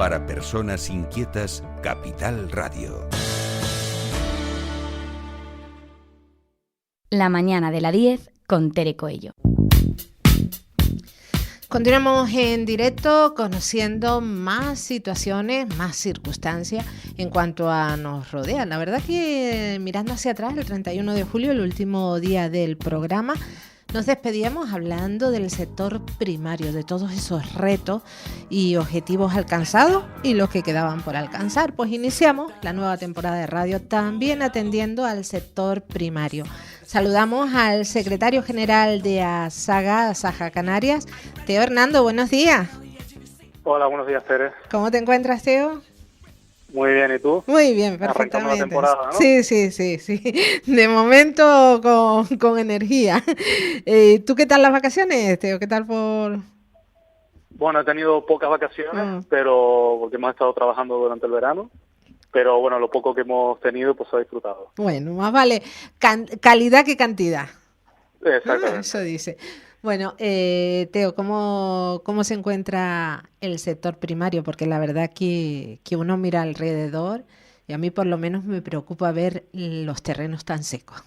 Para personas inquietas, Capital Radio. La mañana de la 10 con Tere Coello. Continuamos en directo conociendo más situaciones, más circunstancias en cuanto a nos rodea. La verdad que mirando hacia atrás, el 31 de julio, el último día del programa, nos despedíamos hablando del sector primario, de todos esos retos y objetivos alcanzados y los que quedaban por alcanzar. Pues iniciamos la nueva temporada de radio también atendiendo al sector primario. Saludamos al secretario general de Asaja Canarias, Teo Hernando. Buenos días. Hola, buenos días, Tere. ¿Cómo te encuentras, Teo? Muy bien, ¿y tú? Muy bien, perfectamente. Arrancamos la temporada, ¿no? Sí. De momento con energía. ¿Tú qué tal las vacaciones, Teo? ¿Qué tal por...? Bueno, he tenido pocas vacaciones, pero porque hemos estado trabajando durante el verano. Pero bueno, lo poco que hemos tenido, pues se ha disfrutado. Bueno, más vale calidad que cantidad. Exactamente. Eso dice. Bueno, Teo, ¿cómo se encuentra el sector primario? Porque la verdad que uno mira alrededor y a mí por lo menos me preocupa ver los terrenos tan secos.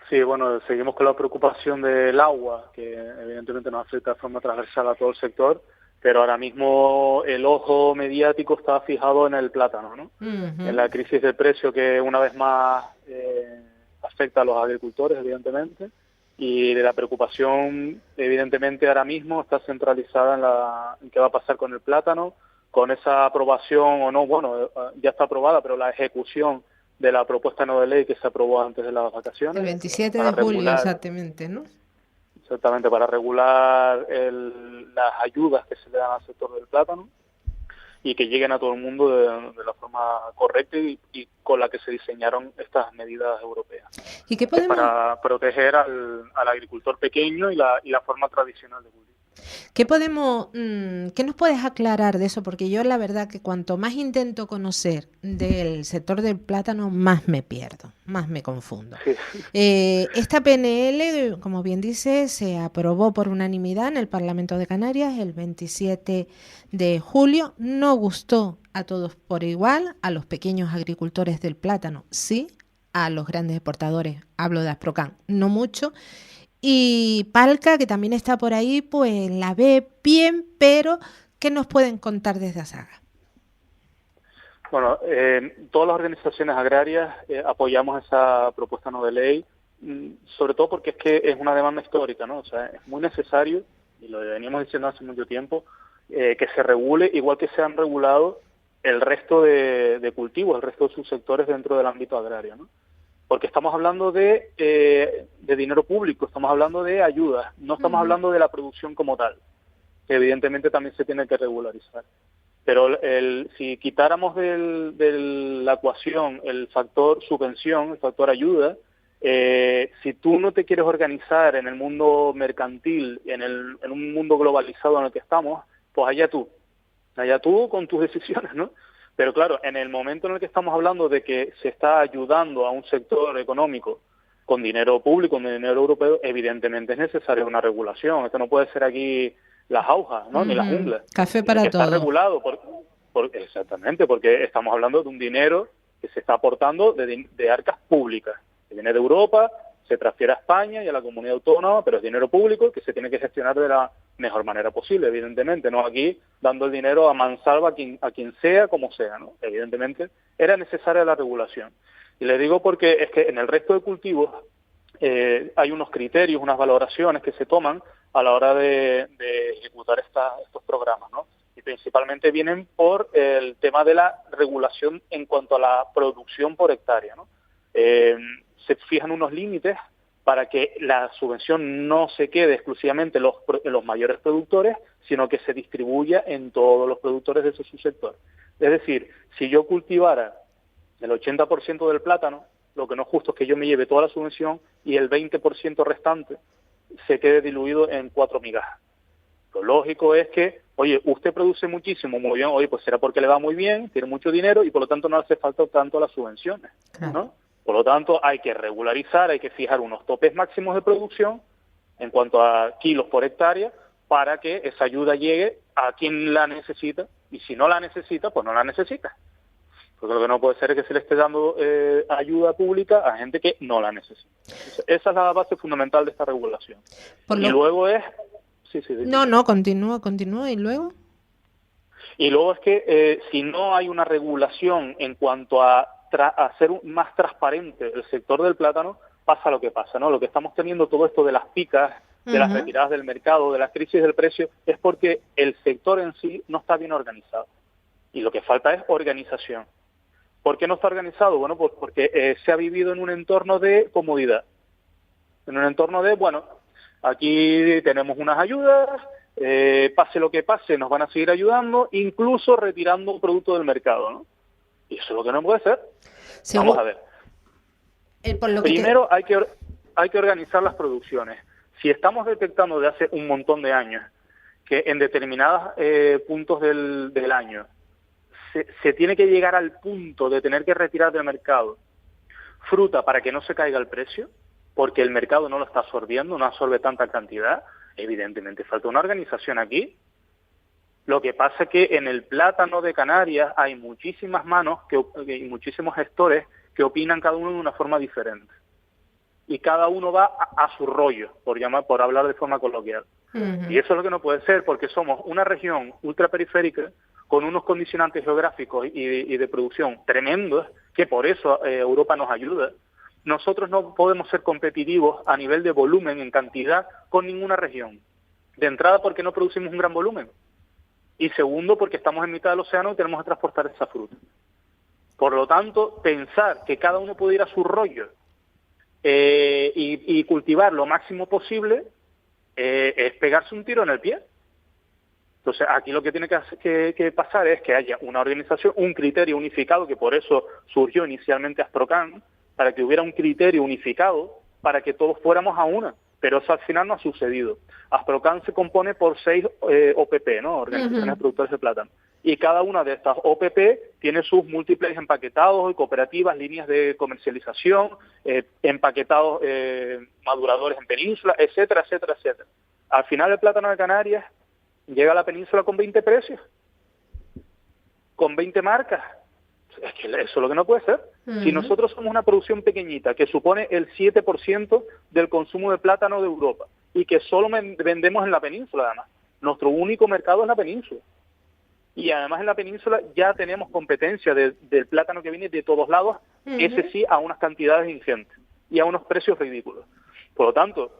Sí, bueno, seguimos con la preocupación del agua, que evidentemente nos afecta de forma transversal a todo el sector, pero ahora mismo el ojo mediático está fijado en el plátano, ¿no? Uh-huh. En la crisis de precio que una vez más afecta a los agricultores, evidentemente, y de la preocupación, evidentemente, ahora mismo está centralizada en qué va a pasar con el plátano, con esa aprobación o no, bueno, ya está aprobada, pero la ejecución de la propuesta no de ley que se aprobó antes de las vacaciones. El 27 de julio, exactamente, ¿no? Exactamente, para regular las ayudas que se le dan al sector del plátano y que lleguen a todo el mundo de la forma correcta y con la que se diseñaron estas medidas europeas. ¿Y qué podemos...? Para proteger al agricultor pequeño y la forma tradicional de cultivo. ¿Qué nos puedes aclarar de eso? Porque yo la verdad que cuanto más intento conocer del sector del plátano, más me pierdo, más me confundo. Sí. Esta PNL, como bien dice, se aprobó por unanimidad en el Parlamento de Canarias el 27 de julio. No gustó a todos por igual, a los pequeños agricultores del plátano, sí, a los grandes exportadores, hablo de Asprocan, no mucho. Y Palca, que también está por ahí, pues la ve bien, pero ¿qué nos pueden contar desde Asaja? Bueno, todas las organizaciones agrarias apoyamos esa propuesta no de ley, sobre todo porque es que es una demanda histórica, ¿no? O sea, es muy necesario, y lo veníamos diciendo hace mucho tiempo, que se regule, igual que se han regulado el resto de cultivos, el resto de subsectores dentro del ámbito agrario, ¿no? Porque estamos hablando de dinero público, estamos hablando de ayudas, no estamos hablando de la producción como tal, que evidentemente también se tiene que regularizar. Pero si quitáramos de la ecuación el factor subvención, el factor ayuda, si tú no te quieres organizar en el mundo mercantil, en un mundo globalizado en el que estamos, pues allá tú con tus decisiones, ¿no? Pero claro, en el momento en el que estamos hablando de que se está ayudando a un sector económico con dinero público, con dinero europeo, evidentemente es necesaria una regulación. Esto no puede ser aquí las jaujas, ¿no? Ni las junglas. Café para todo. Está regulado, exactamente, porque estamos hablando de un dinero que se está aportando de arcas públicas, que viene de Europa, se transfiere a España y a la comunidad autónoma, pero es dinero público que se tiene que gestionar de la mejor manera posible, evidentemente, no aquí dando el dinero a mansalva a quien sea, como sea, ¿no? Evidentemente era necesaria la regulación. Y le digo porque es que en el resto de cultivos hay unos criterios, unas valoraciones que se toman a la hora de ejecutar estos programas, ¿no? Y principalmente vienen por el tema de la regulación en cuanto a la producción por hectárea, ¿no? Se fijan unos límites para que la subvención no se quede exclusivamente en los mayores productores, sino que se distribuya en todos los productores de ese subsector. Es decir, si yo cultivara el 80% del plátano, lo que no es justo es que yo me lleve toda la subvención y el 20% restante se quede diluido en 4 migajas. Lo lógico es que, oye, usted produce muchísimo, muy bien, oye, pues será porque le va muy bien, tiene mucho dinero y por lo tanto no hace falta tanto las subvenciones, ¿no? Por lo tanto, hay que regularizar, hay que fijar unos topes máximos de producción en cuanto a kilos por hectárea, para que esa ayuda llegue a quien la necesita, y si no la necesita, pues no la necesita. Porque lo que no puede ser es que se le esté dando ayuda pública a gente que no la necesita. Entonces, esa es la base fundamental de esta regulación. Y luego es... Sí, No, continúa, ¿y luego? Y luego es que si no hay una regulación en cuanto a hacer más transparente el sector del plátano, pasa lo que pasa, ¿no? Lo que estamos teniendo, todo esto de las picas, de las retiradas del mercado, de las crisis del precio, es porque el sector en sí no está bien organizado. Y lo que falta es organización. ¿Por qué no está organizado? Bueno, pues porque se ha vivido en un entorno de comodidad. En un entorno de, bueno, aquí tenemos unas ayudas, pase lo que pase, nos van a seguir ayudando, incluso retirando un producto del mercado, ¿no? Y eso es lo que no puede ser. Vamos a ver. Primero hay que organizar las producciones. Si estamos detectando de hace un montón de años que en determinados puntos del año se tiene que llegar al punto de tener que retirar del mercado fruta para que no se caiga el precio, porque el mercado no lo está absorbiendo, no absorbe tanta cantidad, evidentemente falta una organización aquí. Lo que pasa es que en el plátano de Canarias hay muchísimas manos y muchísimos gestores que opinan cada uno de una forma diferente. Y cada uno va a su rollo, por hablar de forma coloquial. Y eso es lo que no puede ser, porque somos una región ultraperiférica con unos condicionantes geográficos y de producción tremendos, que por eso Europa nos ayuda. Nosotros no podemos ser competitivos a nivel de volumen, en cantidad, con ninguna región. De entrada, porque no producimos un gran volumen. Y segundo, porque estamos en mitad del océano y tenemos que transportar esa fruta. Por lo tanto, pensar que cada uno puede ir a su rollo y cultivar lo máximo posible es pegarse un tiro en el pie. Entonces, aquí lo que tiene que pasar es que haya una organización, un criterio unificado, que por eso surgió inicialmente Asprocan, para que hubiera un criterio unificado, para que todos fuéramos a una. Pero eso al final no ha sucedido. Asprocan se compone por 6 OPP, ¿no? Organizaciones de Productores de Plátano. Y cada una de estas OPP tiene sus múltiples empaquetados y cooperativas, líneas de comercialización, empaquetados maduradores en península, etcétera, etcétera, etcétera. Al final el plátano de Canarias llega a la península con 20 precios, con 20 marcas. Es que eso es lo que no puede ser. Si nosotros somos una producción pequeñita que supone el 7% del consumo de plátano de Europa y que solo vendemos en la península, además, nuestro único mercado es la península. Y además en la península ya tenemos competencia del plátano que viene de todos lados, ese sí a unas cantidades ingentes y a unos precios ridículos. Por lo tanto,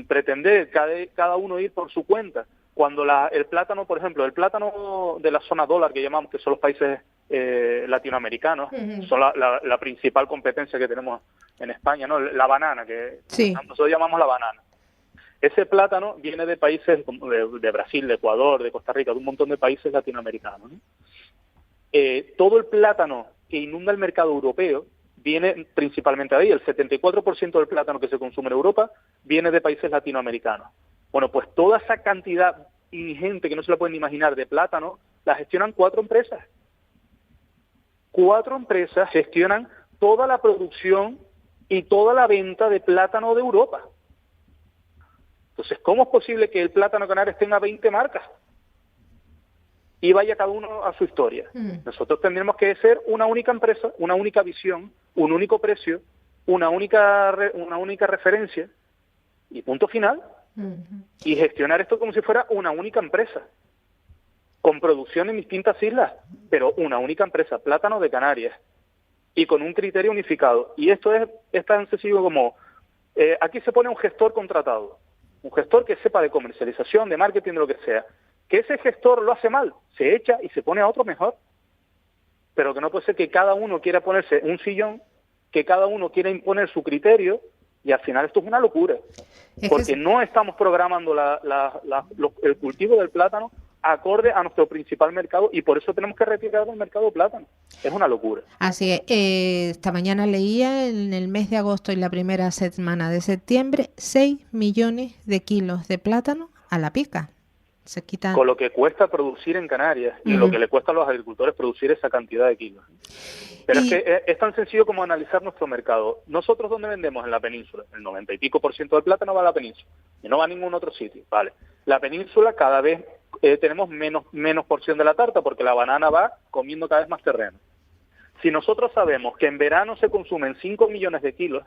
pretender cada uno ir por su cuenta, cuando el plátano, por ejemplo, el plátano de la zona dólar que llamamos, que son los países latinoamericanos, son la principal competencia que tenemos en España, ¿no? La banana, que nosotros llamamos la banana. Ese plátano viene de países como de Brasil, de Ecuador, de Costa Rica, de un montón de países latinoamericanos, ¿no? Todo el plátano que inunda el mercado europeo viene principalmente de ahí. El 74% del plátano que se consume en Europa viene de países latinoamericanos. Bueno, pues toda esa cantidad ingente que no se la pueden imaginar de plátano, la gestionan 4 empresas. 4 empresas gestionan toda la producción y toda la venta de plátano de Europa. Entonces, ¿cómo es posible que el plátano Canarias tenga 20 marcas y vaya cada uno a su historia? Nosotros tendremos que ser una única empresa, una única visión, un único precio, una única referencia y punto final. Y gestionar esto como si fuera una única empresa, con producción en distintas islas, pero una única empresa, Plátano de Canarias, y con un criterio unificado. Y esto es tan sencillo como, aquí se pone un gestor contratado, un gestor que sepa de comercialización, de marketing, de lo que sea. Que ese gestor lo hace mal, se echa y se pone a otro mejor. Pero que no puede ser que cada uno quiera ponerse un sillón, que cada uno quiera imponer su criterio, y al final esto es una locura. Porque no estamos programando el cultivo del plátano acorde a nuestro principal mercado, y por eso tenemos que retirar del mercado plátano. Es una locura. Así es. Esta mañana leía en el mes de agosto y la primera semana de septiembre 6 millones de kilos de plátano a la pica. Se quitan. Con lo que cuesta producir en Canarias y lo que le cuesta a los agricultores producir esa cantidad de kilos. Pero es que es tan sencillo como analizar nuestro mercado. Nosotros, ¿dónde vendemos? En la península. El 90 y pico % del plátano va a la península y no va a ningún otro sitio. Vale. La península cada vez tenemos menos porción de la tarta porque la banana va comiendo cada vez más terreno. Si nosotros sabemos que en verano se consumen 5 millones de kilos,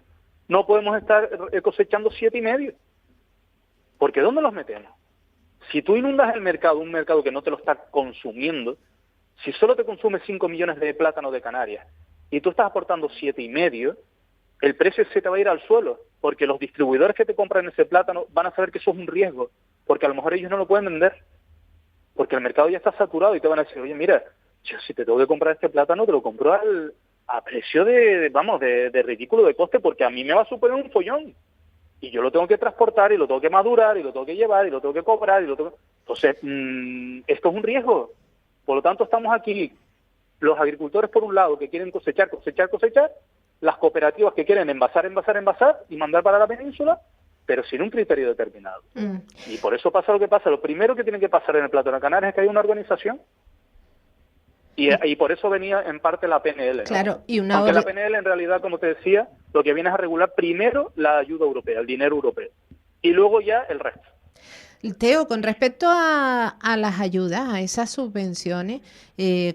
no podemos estar cosechando 7,5. Porque ¿dónde los metemos? Si tú inundas el mercado, un mercado que no te lo está consumiendo, si solo te consume 5 millones de plátanos de Canarias y tú estás aportando 7,5, el precio se te va a ir al suelo, porque los distribuidores que te compran ese plátano van a saber que eso es un riesgo, porque a lo mejor ellos no lo pueden vender, porque el mercado ya está saturado y te van a decir, oye, mira, yo si te tengo que comprar este plátano, te lo compro a precio de ridículo de coste, porque a mí me va a suponer un follón. Y yo lo tengo que transportar, y lo tengo que madurar, y lo tengo que llevar, y lo tengo que cobrar, Entonces, esto es un riesgo. Por lo tanto, estamos aquí, los agricultores por un lado, que quieren cosechar, las cooperativas que quieren envasar, y mandar para la península, pero sin un criterio determinado. Y por eso pasa lo que pasa. Lo primero que tiene que pasar en el plátano de Canarias es que hay una organización. Y por eso venía en parte la PNL, ¿no? Claro, Aunque la PNL en realidad, como te decía, lo que viene es a regular primero la ayuda europea, el dinero europeo, y luego ya el resto. Teo, con respecto a las ayudas, a esas subvenciones,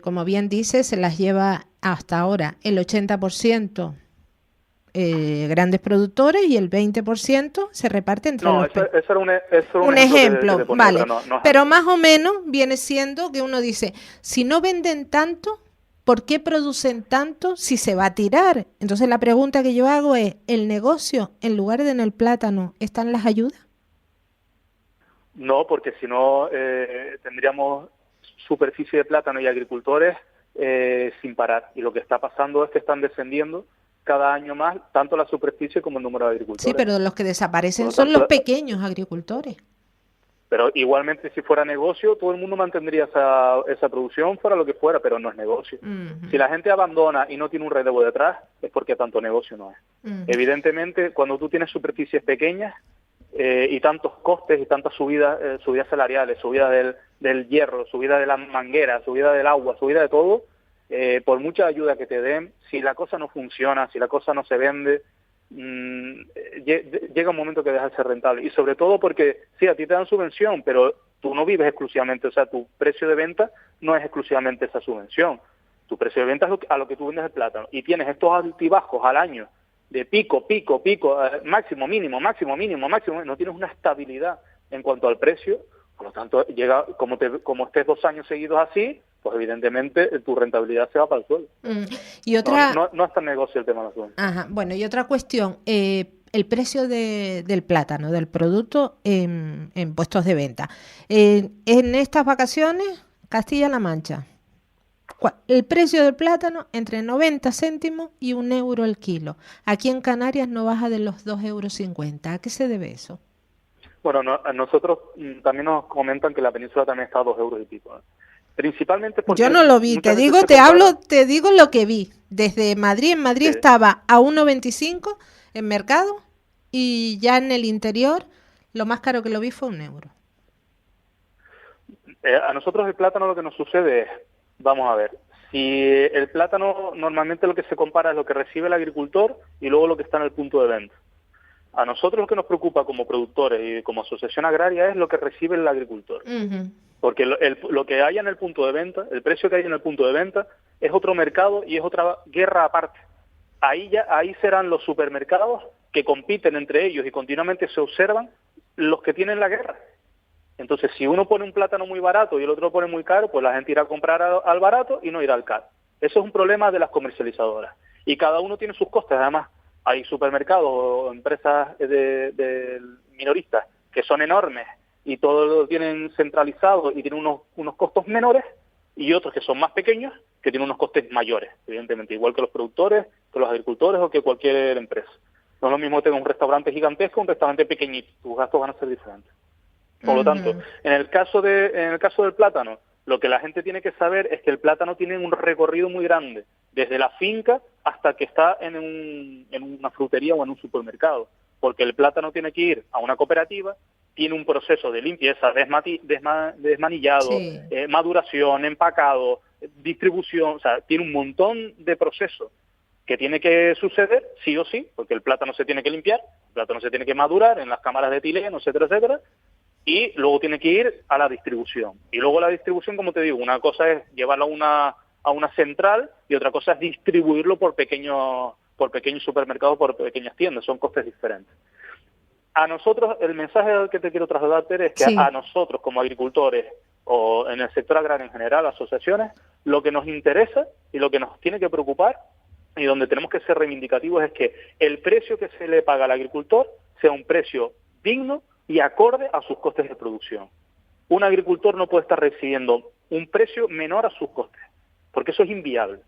como bien dices, se las lleva hasta ahora el 80% grandes productores y el 20% se reparte entre los... Eso era un ejemplo, que ponía, vale. pero Pero más o menos viene siendo que uno dice, si no venden tanto, ¿por qué producen tanto si se va a tirar? Entonces la pregunta que yo hago es, ¿el negocio, en lugar de en el plátano, están las ayudas? No, porque si no tendríamos superficie de plátano y agricultores sin parar. Y lo que está pasando es que están descendiendo cada año más, tanto la superficie como el número de agricultores. Sí, pero los que desaparecen son los pequeños agricultores. Pero igualmente, si fuera negocio, todo el mundo mantendría esa producción, fuera lo que fuera, pero no es negocio. Si la gente abandona y no tiene un relevo detrás, es porque tanto negocio no es. Evidentemente, cuando tú tienes superficies pequeñas y tantos costes y tantas subidas salariales, subida del hierro, subida de las mangueras, subida del agua, subida de todo, por mucha ayuda que te den, si la cosa no funciona, si la cosa no se vende, llega un momento que deja de ser rentable. Y sobre todo porque, sí, a ti te dan subvención, pero tú no vives exclusivamente, o sea, tu precio de venta no es exclusivamente esa subvención. Tu precio de venta es a lo que tú vendes el plátano. Y tienes estos altibajos al año de pico, máximo, mínimo, no tienes una estabilidad en cuanto al precio. Por lo tanto, llega como estés 2 años seguidos así, pues evidentemente tu rentabilidad se va para el suelo. Y otra... No es tan negocio el tema de la subvención. Ajá, bueno, y otra cuestión, el precio del plátano, del producto en puestos de venta. En estas vacaciones, Castilla-La Mancha, el precio del plátano entre 90 céntimos y 1 euro el kilo. Aquí en Canarias no baja de los 2,50 euros. ¿A qué se debe eso? Bueno, a nosotros también nos comentan que la península también está a 2 euros y pico. Principalmente porque... Yo no lo vi, te digo lo que vi. Desde Madrid, en Madrid estaba a 1,25 en mercado y ya en el interior lo más caro que lo vi fue 1 euro. A nosotros el plátano lo que nos sucede es, vamos a ver, si el plátano normalmente lo que se compara es lo que recibe el agricultor y luego lo que está en el punto de venta. A nosotros lo que nos preocupa como productores y como asociación agraria es lo que recibe el agricultor. Porque lo que hay en el punto de venta, el precio que hay en el punto de venta, es otro mercado y es otra guerra aparte. Ahí serán los supermercados que compiten entre ellos y continuamente se observan los que tienen la guerra. Entonces, si uno pone un plátano muy barato y el otro lo pone muy caro, pues la gente irá a comprar al barato y no irá al caro. Eso es un problema de las comercializadoras. Y cada uno tiene sus costes. Además, hay supermercados o empresas de minoristas que son enormes y todo lo tienen centralizado y tienen unos costos menores, y otros que son más pequeños que tienen unos costes mayores, evidentemente, igual que los productores, que los agricultores o que cualquier empresa. No es lo mismo tener un restaurante gigantesco o un restaurante pequeñito, tus gastos van a ser diferentes. Por lo tanto, en el caso del plátano, lo que la gente tiene que saber es que el plátano tiene un recorrido muy grande, desde la finca hasta que está en una frutería o en un supermercado, porque el plátano tiene que ir a una cooperativa, tiene un proceso de limpieza, desmanillado, Sí. Maduración, empacado, distribución, o sea, tiene un montón de procesos que tiene que suceder, sí o sí, porque el plátano se tiene que limpiar, el plátano se tiene que madurar en las cámaras de etileno, etcétera, etcétera, y luego tiene que ir a la distribución. Y luego la distribución, como te digo, una cosa es llevarlo a una central y otra cosa es distribuirlo por pequeños supermercados, por pequeñas tiendas, son costes diferentes. A nosotros, el mensaje que te quiero trasladar, Tere, es que Sí. a nosotros como agricultores o en el sector agrario en general, asociaciones, lo que nos interesa y lo que nos tiene que preocupar y donde tenemos que ser reivindicativos es que el precio que se le paga al agricultor sea un precio digno y acorde a sus costes de producción. Un agricultor no puede estar recibiendo un precio menor a sus costes, porque eso es inviable.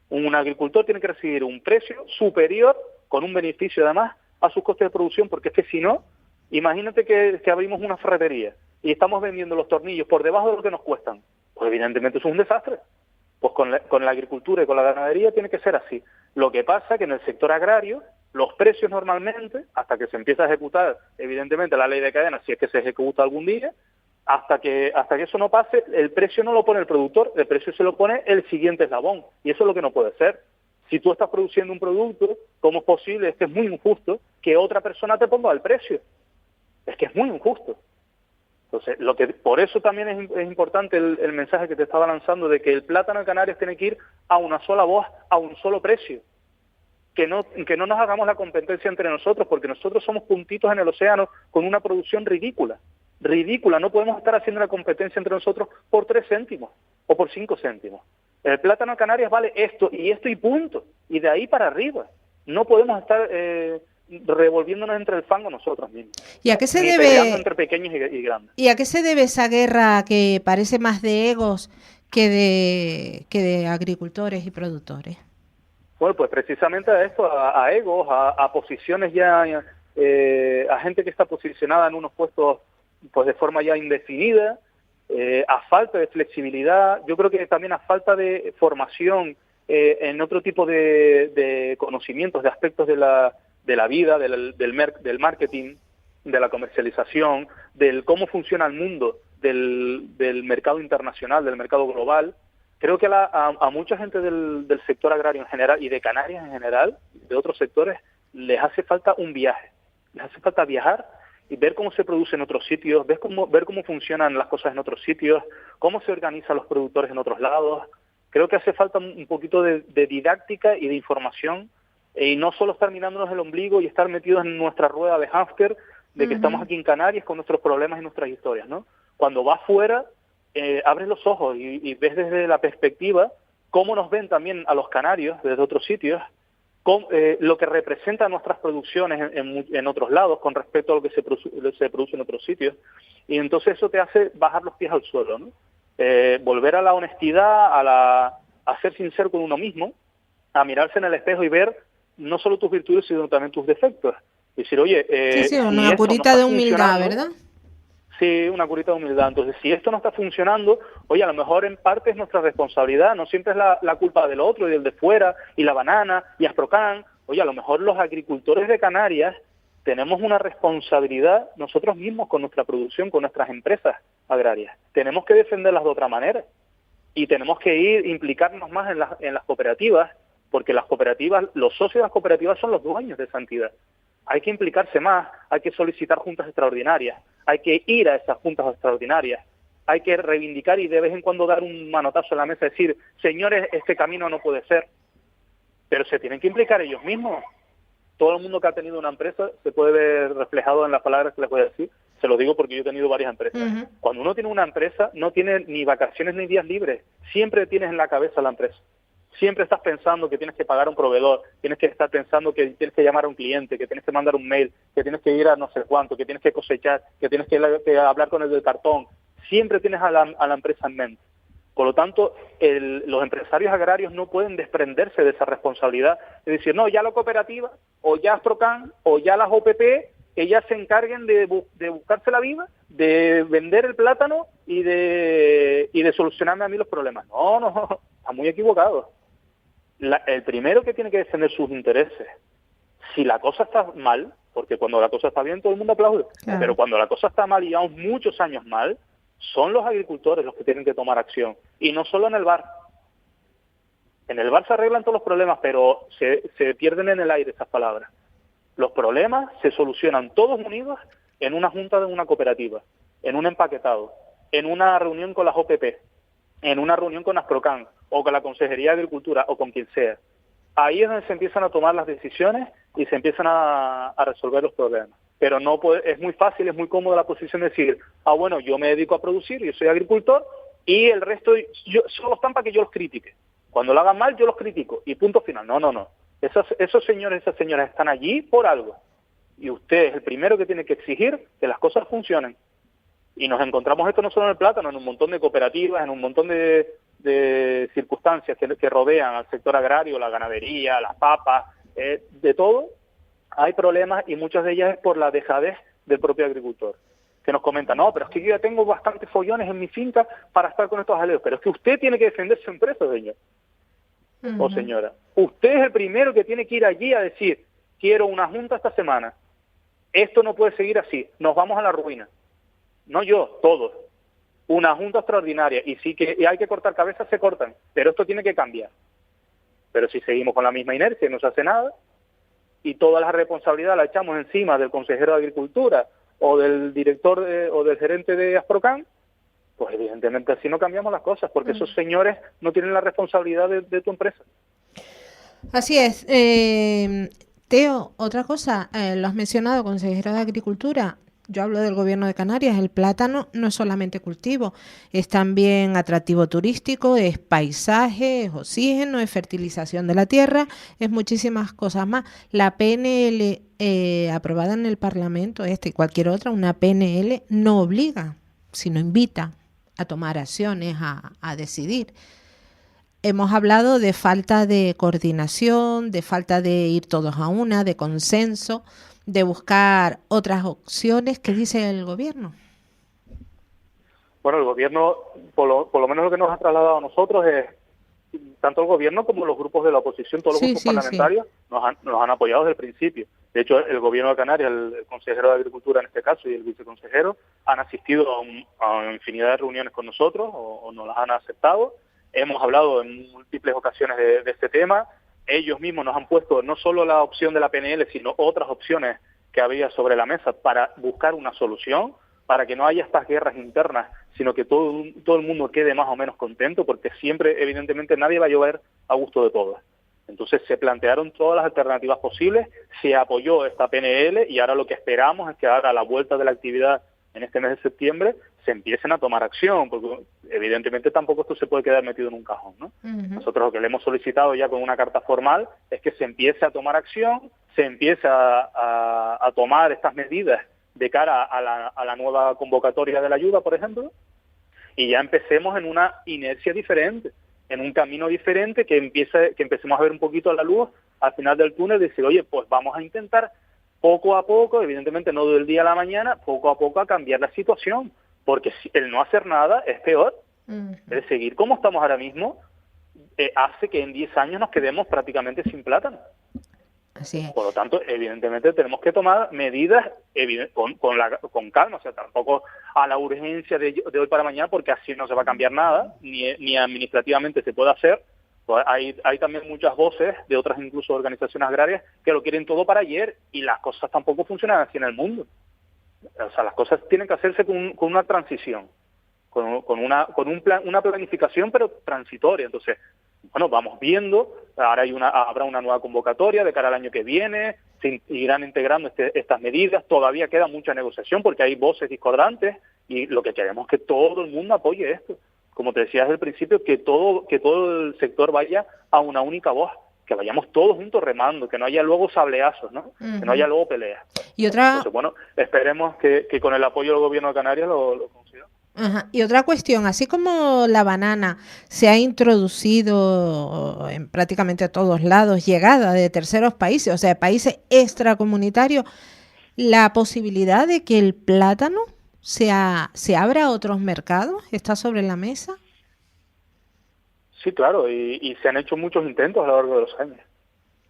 Un agricultor tiene que recibir un precio superior, con un beneficio además, a sus costes de producción, porque es que si no, imagínate que abrimos una ferretería y estamos vendiendo los tornillos por debajo de lo que nos cuestan. Pues evidentemente eso es un desastre. Pues con la agricultura y con la ganadería tiene que ser así. Lo que pasa es que en el sector agrario, los precios normalmente, hasta que se empieza a ejecutar, evidentemente, la ley de cadena, si es que se ejecuta algún día, hasta que eso no pase, el precio no lo pone el productor, el precio se lo pone el siguiente eslabón. Y eso es lo que no puede ser. Si tú estás produciendo un producto, ¿cómo es posible? Es que es muy injusto que otra persona te ponga el precio. Es que es muy injusto. Entonces, por eso también es importante el mensaje que te estaba lanzando de que el plátano de Canarias tiene que ir a una sola voz, a un solo precio. Que no nos hagamos la competencia entre nosotros, porque nosotros somos puntitos en el océano con una producción ridícula. Ridícula, no podemos estar haciendo la competencia entre nosotros por 3 céntimos o por 5 céntimos. El plátano de Canarias vale esto y punto, y de ahí para arriba. No podemos estar revolviéndonos entre el fango nosotros mismos. ¿Y a qué se Ni peleando debe entre pequeños y grandes. y a qué se debe esa guerra que parece más de egos que de agricultores y productores? Bueno, pues precisamente a esto, a egos, a posiciones ya, a gente que está posicionada en unos puestos pues de forma ya indefinida, a falta de flexibilidad, yo creo que también a falta de formación en otro tipo de conocimientos, de aspectos de la vida, del marketing, de la comercialización, del cómo funciona el mundo, del mercado internacional, del mercado global. Creo que a mucha gente del sector agrario en general y de Canarias en general, de otros sectores, les hace falta un viaje. Les hace falta viajar y ver cómo se produce en otros sitios, ver cómo funcionan las cosas en otros sitios, cómo se organizan los productores en otros lados. Creo que hace falta un poquito de didáctica y de información, y no solo estar mirándonos el ombligo y estar metidos en nuestra rueda de hámster de que estamos aquí en Canarias con nuestros problemas y nuestras historias, ¿no? Cuando vas fuera, abres los ojos y ves desde la perspectiva cómo nos ven también a los canarios desde otros sitios, lo que representan nuestras producciones en otros lados con respecto a lo que se produce en otros sitios, y entonces eso te hace bajar los pies al suelo, ¿no? Volver a la honestidad, a ser sincero con uno mismo, a mirarse en el espejo y ver no solo tus virtudes sino también tus defectos. Y decir, oye, Sí, una esto curita no de está humildad, funcionando, ¿verdad? Sí, una curita de humildad. Entonces, si esto no está funcionando, oye, a lo mejor en parte es nuestra responsabilidad, no siempre es la culpa del otro y del de fuera, y la banana, y Asprocan. Oye, a lo mejor los agricultores de Canarias tenemos una responsabilidad nosotros mismos con nuestra producción, con nuestras empresas agrarias. Tenemos que defenderlas de otra manera y tenemos que implicarnos más en las cooperativas, porque las cooperativas, los socios de las cooperativas son los dueños de esa entidad. Hay que implicarse más, hay que solicitar juntas extraordinarias, hay que ir a esas juntas extraordinarias, hay que reivindicar y de vez en cuando dar un manotazo en la mesa y decir, señores, este camino no puede ser. Pero se tienen que implicar ellos mismos. Todo el mundo que ha tenido una empresa se puede ver reflejado en las palabras que les voy a decir. Se lo digo porque yo he tenido varias empresas. Cuando uno tiene una empresa, no tiene ni vacaciones ni días libres. Siempre tienes en la cabeza la empresa. Siempre estás pensando que tienes que pagar a un proveedor, tienes que estar pensando que tienes que llamar a un cliente, que tienes que mandar un mail, que tienes que ir a no sé cuánto, que tienes que cosechar, que tienes que hablar con el del cartón. Siempre tienes a la empresa en mente. Por lo tanto, los empresarios agrarios no pueden desprenderse de esa responsabilidad. Es decir, no, ya la cooperativa, o ya Asprocan, o ya las OPP, que ya se encarguen de buscarse la vida, de vender el plátano y de solucionarme a mí los problemas. No, está muy equivocado. El primero que tiene que defender sus intereses, si la cosa está mal, porque cuando la cosa está bien todo el mundo aplaude, Claro. pero cuando la cosa está mal y llevamos muchos años mal, son los agricultores los que tienen que tomar acción, y no solo en el bar. En el bar se arreglan todos los problemas, pero se pierden en el aire esas palabras. Los problemas se solucionan todos unidos en una junta de una cooperativa, en un empaquetado, en una reunión con las OPP, en una reunión con Asprocan o con la Consejería de Agricultura o con quien sea. Ahí es donde se empiezan a tomar las decisiones y se empiezan a resolver los problemas. Pero no puede, es muy fácil, es muy cómoda la posición de decir, bueno, yo me dedico a producir, yo soy agricultor y el resto solo están para que yo los critique. Cuando lo hagan mal yo los critico y punto final. No. Esos señores, esas señoras están allí por algo. Y usted es el primero que tiene que exigir que las cosas funcionen. Y nos encontramos esto no solo en el plátano, en un montón de cooperativas, en un montón de circunstancias que rodean al sector agrario, la ganadería, las papas, de todo. Hay problemas y muchas de ellas es por la dejadez del propio agricultor, que nos comenta, no, pero es que yo ya tengo bastantes follones en mi finca para estar con estos aleros, pero es que usted tiene que defender su empresa, señor o señora. Usted es el primero que tiene que ir allí a decir, quiero una junta esta semana, esto no puede seguir así, nos vamos a la ruina. No yo, todos. Una junta extraordinaria, y sí que hay que cortar cabezas, se cortan, pero esto tiene que cambiar. Pero si seguimos con la misma inercia y no se hace nada, y toda la responsabilidad la echamos encima del consejero de Agricultura o del director o del gerente de Asprocan, pues evidentemente así no cambiamos las cosas, porque esos señores no tienen la responsabilidad de tu empresa. Así es. Teo, otra cosa, lo has mencionado, consejero de Agricultura. Yo hablo del gobierno de Canarias. El plátano no es solamente cultivo, es también atractivo turístico, es paisaje, es oxígeno, es fertilización de la tierra, es muchísimas cosas más. La PNL aprobada en el Parlamento, y cualquier otra, una PNL no obliga, sino invita a tomar acciones, a decidir. Hemos hablado de falta de coordinación, de falta de ir todos a una, de consenso, de buscar otras opciones. ¿Qué dice el gobierno? Bueno, el gobierno, por lo menos lo que nos ha trasladado a nosotros es, tanto el gobierno como los grupos de la oposición, todos los grupos parlamentarios, nos han apoyado desde el principio. De hecho, el gobierno de Canarias, el consejero de Agricultura en este caso y el viceconsejero, han asistido a infinidad de reuniones con nosotros o nos las han aceptado. Hemos hablado en múltiples ocasiones de este tema. Ellos mismos nos han puesto no solo la opción de la PNL, sino otras opciones que había sobre la mesa para buscar una solución, para que no haya estas guerras internas, sino que todo el mundo quede más o menos contento, porque siempre, evidentemente, nadie va a llover a gusto de todos. Entonces se plantearon todas las alternativas posibles, se apoyó esta PNL y ahora lo que esperamos es que ahora a la vuelta de la actividad en este mes de septiembre se empiecen a tomar acción, porque evidentemente tampoco esto se puede quedar metido en un cajón, ¿no? Nosotros lo que le hemos solicitado ya con una carta formal es que se empiece a tomar acción, se empiece a tomar estas medidas de cara a la nueva convocatoria de la ayuda, por ejemplo, y ya empecemos en una inercia diferente, en un camino diferente, que empecemos a ver un poquito la luz al final del túnel, decir, oye, pues vamos a intentar poco a poco, evidentemente no del día a la mañana, poco a poco a cambiar la situación, porque el no hacer nada es peor. El seguir como estamos ahora mismo hace que en 10 años nos quedemos prácticamente sin plátano. Así es. Por lo tanto, evidentemente tenemos que tomar medidas con calma, o sea, tampoco a la urgencia de hoy para mañana, porque así no se va a cambiar nada, ni administrativamente se puede hacer. Pues hay también muchas voces de otras incluso organizaciones agrarias que lo quieren todo para ayer, y las cosas tampoco funcionan así en el mundo. O sea, las cosas tienen que hacerse con una transición, con una planificación, pero transitoria. Entonces, bueno, vamos viendo, ahora habrá una nueva convocatoria de cara al año que viene, se irán integrando estas medidas, todavía queda mucha negociación porque hay voces discordantes y lo que queremos es que todo el mundo apoye esto. Como te decía desde el principio, que todo el sector vaya a una única voz, que vayamos todos juntos remando, que no haya luego sableazos, ¿no? Que no haya luego peleas. Y otra... Entonces, bueno, esperemos que con el apoyo del gobierno de Canarias lo consiga. Y otra cuestión, así como la banana se ha introducido en prácticamente todos lados, llegada de terceros países, o sea, países extracomunitarios, la posibilidad de que el plátano se abra a otros mercados, ¿está sobre la mesa? Sí, claro, y se han hecho muchos intentos a lo largo de los años.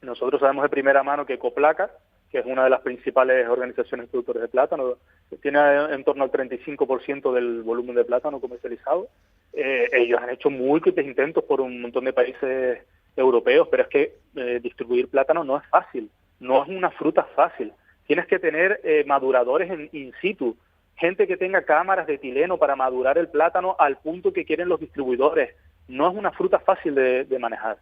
Nosotros sabemos de primera mano que Coplaca, que es una de las principales organizaciones de productores de plátano, que tiene en torno al 35% del volumen de plátano comercializado. Ellos han hecho múltiples intentos por un montón de países europeos, pero es que distribuir plátano no es fácil, no es una fruta fácil. Tienes que tener maduradores in situ, gente que tenga cámaras de etileno para madurar el plátano al punto que quieren los distribuidores. No es una fruta fácil de manejar.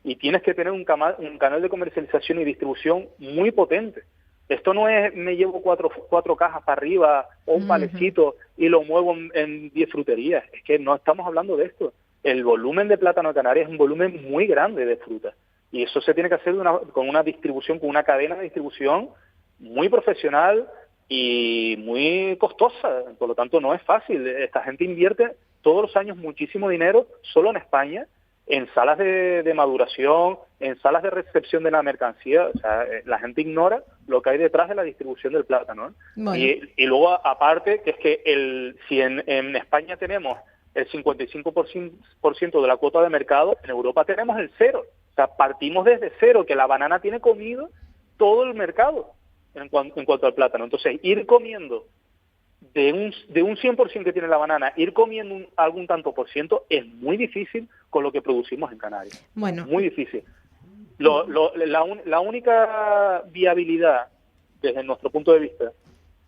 Y tienes que tener un canal de comercialización y distribución muy potente. Esto no es me llevo cuatro cajas para arriba o un palecito y lo muevo en 10 fruterías. Es que no estamos hablando de esto. El volumen de plátano de Canarias es un volumen muy grande de fruta. Y eso se tiene que hacer con una distribución, con una cadena de distribución muy profesional y muy costosa. Por lo tanto, no es fácil. Esta gente invierte todos los años muchísimo dinero solo en España, en salas de maduración, en salas de recepción de la mercancía. O sea, la gente ignora lo que hay detrás de la distribución del plátano, ¿eh? Bueno. Y luego, aparte, que es que si en España tenemos el 55% de la cuota de mercado, en Europa tenemos el 0. O sea, partimos desde 0, que la banana tiene comido todo el mercado en cuanto al plátano. Entonces, ir comiendo de un 100% que tiene la banana, ir comiendo algún tanto por ciento es muy difícil con lo que producimos en Canarias. Bueno. Muy difícil. La única viabilidad, desde nuestro punto de vista,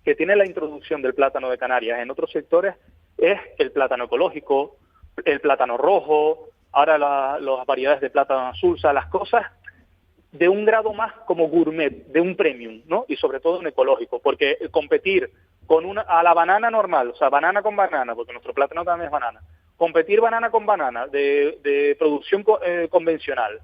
que tiene la introducción del plátano de Canarias en otros sectores es el plátano ecológico, el plátano rojo, ahora las variedades de plátano azul, o sea, las cosas de un grado más como gourmet, de un premium, ¿no? Y sobre todo en ecológico, porque competir a la banana normal, o sea, banana con banana, porque nuestro plátano también es banana, competir banana con banana de producción convencional,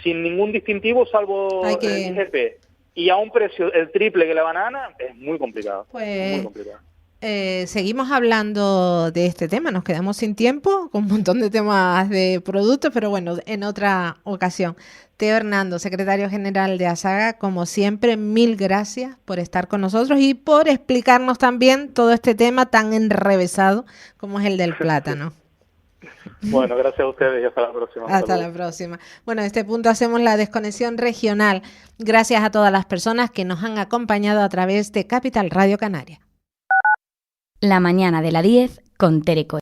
sin ningún distintivo salvo el IGP, y a un precio el triple que la banana, es muy complicado. Pues, muy complicado. Seguimos hablando de este tema, nos quedamos sin tiempo con un montón de temas de productos, pero bueno, en otra ocasión. Teo Hernando, secretario general de ASAGA, como siempre, mil gracias por estar con nosotros y por explicarnos también todo este tema tan enrevesado como es el del plátano. Bueno, gracias a ustedes y hasta la próxima. Hasta la próxima. Bueno, a este punto hacemos la desconexión regional. Gracias a todas las personas que nos han acompañado a través de Capital Radio Canaria. La mañana de la 10 con Tere Coello.